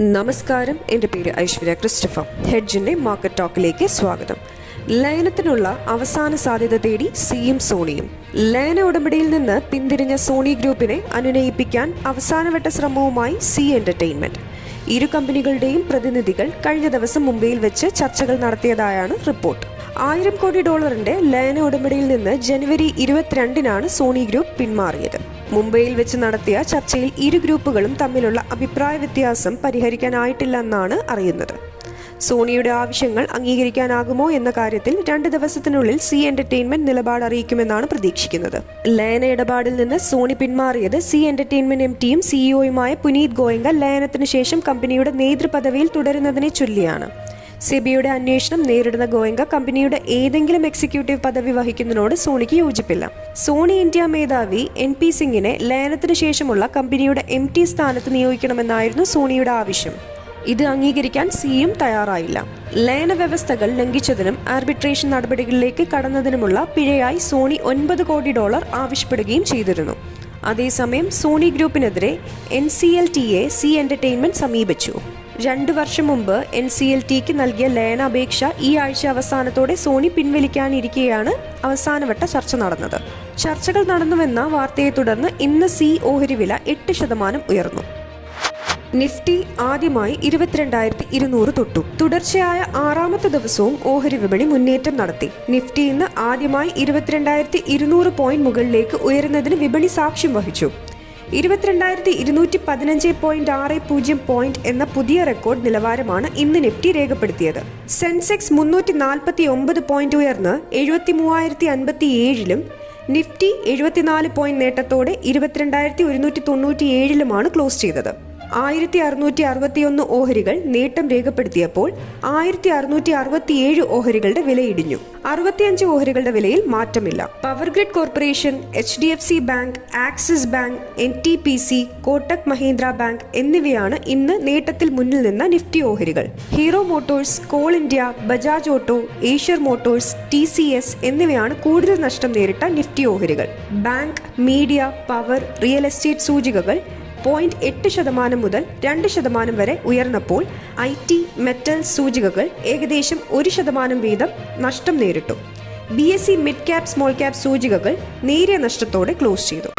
നമസ്കാരം, എൻ്റെ പേര് ഐശ്വര്യ ക്രിസ്റ്റഫർ. ഹെഡ്ജിൻ്റെ മാർക്കറ്റ് ടോക്കിലേക്ക് സ്വാഗതം. ലയനത്തിനുള്ള അവസാന സാധ്യത തേടി സിയും സോണിയും. ലയന ഉടമ്പടിയിൽ നിന്ന് പിന്തിരിഞ്ഞ സോണി ഗ്രൂപ്പിനെ അനുനയിപ്പിക്കാൻ അവസാനവട്ട ശ്രമവുമായി സി എന്റർടൈൻമെന്റ്. ഇരു കമ്പനികളുടെയും പ്രതിനിധികൾ കഴിഞ്ഞ ദിവസം മുംബൈയിൽ വെച്ച് ചർച്ചകൾ നടത്തിയതായാണ് റിപ്പോർട്ട്. $1000 കോടി ലയന ഉടമ്പടിയിൽ നിന്ന് ജനുവരി 22-നാണ് സോണി ഗ്രൂപ്പ് പിന്മാറിയത്. മുംബൈയിൽ വെച്ച് നടത്തിയ ചർച്ചയിൽ ഇരു ഗ്രൂപ്പുകളും തമ്മിലുള്ള അഭിപ്രായ വ്യത്യാസം പരിഹരിക്കാനായിട്ടില്ലെന്നാണ് അറിയുന്നത്. സോണിയുടെ ആവശ്യങ്ങൾ അംഗീകരിക്കാനാകുമോ എന്ന കാര്യത്തിൽ 2 ദിവസത്തിനുള്ളിൽ സി എന്റർടൈൻമെന്റ് നിലപാട് അറിയിക്കുമെന്നാണ് പ്രതീക്ഷിക്കുന്നത്. ലയന ഇടപാടിൽ നിന്ന് സോണി പിന്മാറിയത് സി എന്റർടൈൻമെന്റ് MD-യും CEO-യുമായ പുനീത് ഗോയങ്ക ലയനത്തിന് ശേഷം കമ്പനിയുടെ നേതൃപദവിയിൽ തുടരുന്നതിനെ ചൊല്ലിയാണ്. സെബിയുടെ അന്വേഷണം നേരിടുന്ന ഗോയങ്ക കമ്പനിയുടെ ഏതെങ്കിലും എക്സിക്യൂട്ടീവ് പദവി വഹിക്കുന്നതിനോട് സോണിക്ക് യോജിപ്പില്ല. സോണി ഇന്ത്യ മേധാവി NP സിംഗിനെ ലയനത്തിന് ശേഷമുള്ള കമ്പനിയുടെ MD സ്ഥാനത്ത് നിയോഗിക്കണമെന്നായിരുന്നു സോണിയുടെ ആവശ്യം. ഇത് അംഗീകരിക്കാൻ സിയും തയ്യാറായില്ല. ലയന വ്യവസ്ഥകൾ ലംഘിച്ചതിനും ആർബിട്രേഷൻ നടപടികളിലേക്ക് കടന്നതിനുമുള്ള പിഴയായി സോണി $9 കോടി ആവശ്യപ്പെടുകയും ചെയ്തിരുന്നു. അതേസമയം സോണി ഗ്രൂപ്പിനെതിരെ NCLT-യെ സി എന്റർടൈൻമെന്റ് സമീപിച്ചു. 2 വർഷം മുമ്പ് NCLT-ക്ക് നൽകിയ ലയന അപേക്ഷ ഈ ആഴ്ച അവസാനത്തോടെ സോണി പിൻവലിക്കാനിരിക്കെയാണ് അവസാനവട്ട ചർച്ച നടന്നത്. ചർച്ചകൾ നടന്നുവെന്ന വാർത്തയെ തുടർന്ന് ഇന്ന് സി ഓഹരി വില 8% ഉയർന്നു. നിഫ്റ്റി ആദ്യമായി 22,200 തൊട്ടു. തുടർച്ചയായ 6ാമത്തെ ദിവസവും ഓഹരി വിപണി മുന്നേറ്റം നടത്തി. നിഫ്റ്റി ഇന്ന് ആദ്യമായി 22,200 പോയിന്റ് മുകളിലേക്ക് ഉയരുന്നതിന് വിപണി സാക്ഷ്യം വഹിച്ചു. 22,215.60 പോയിന്റ് എന്ന പുതിയ റെക്കോർഡ് നിലവാരമാണ് ഇന്ന് നിഫ്റ്റി രേഖപ്പെടുത്തിയത്. സെൻസെക്സ് 349 പോയിന്റ് ഉയർന്ന് 73,057-ലും നിഫ്റ്റി 74 പോയിന്റ് നേട്ടത്തോടെ 22,197-ലുമാണ് ക്ലോസ് ചെയ്തത്. 1,661 ഓഹരികൾ നേട്ടം രേഖപ്പെടുത്തിയപ്പോൾ 1,667 ഓഹരികളുടെ വില ഇടിഞ്ഞു. 65 ഓഹരികളുടെ വിലയിൽ മാറ്റമില്ല. Power grid corporation, HDFC bank, axis bank, NTPC, Kotak Mahindra bank എന്നിവയാണ് ഇന്ന് നേട്ടത്തിൽ മുന്നിൽ നിന്ന നിഫ്റ്റി ഓഹരികൾ. Hero Motors, call India, Bajaj auto, Eicher Motors, TCS എന്നിവയാണ് കൂടുതൽ നഷ്ടം നേരിട്ട നിഫ്റ്റി ഓഹരികൾ. Bank, media, power, real estate സൂചികകൾ 0.8% മുതൽ 2% വരെ ഉയർന്നപ്പോൾ IT, മെറ്റൽ സൂചികകൾ ഏകദേശം 1% വീതം നഷ്ടം നേരിട്ടു. BSE mid cap, small cap സൂചികകൾ നേരിയ നഷ്ടത്തോടെ ക്ലോസ് ചെയ്തു.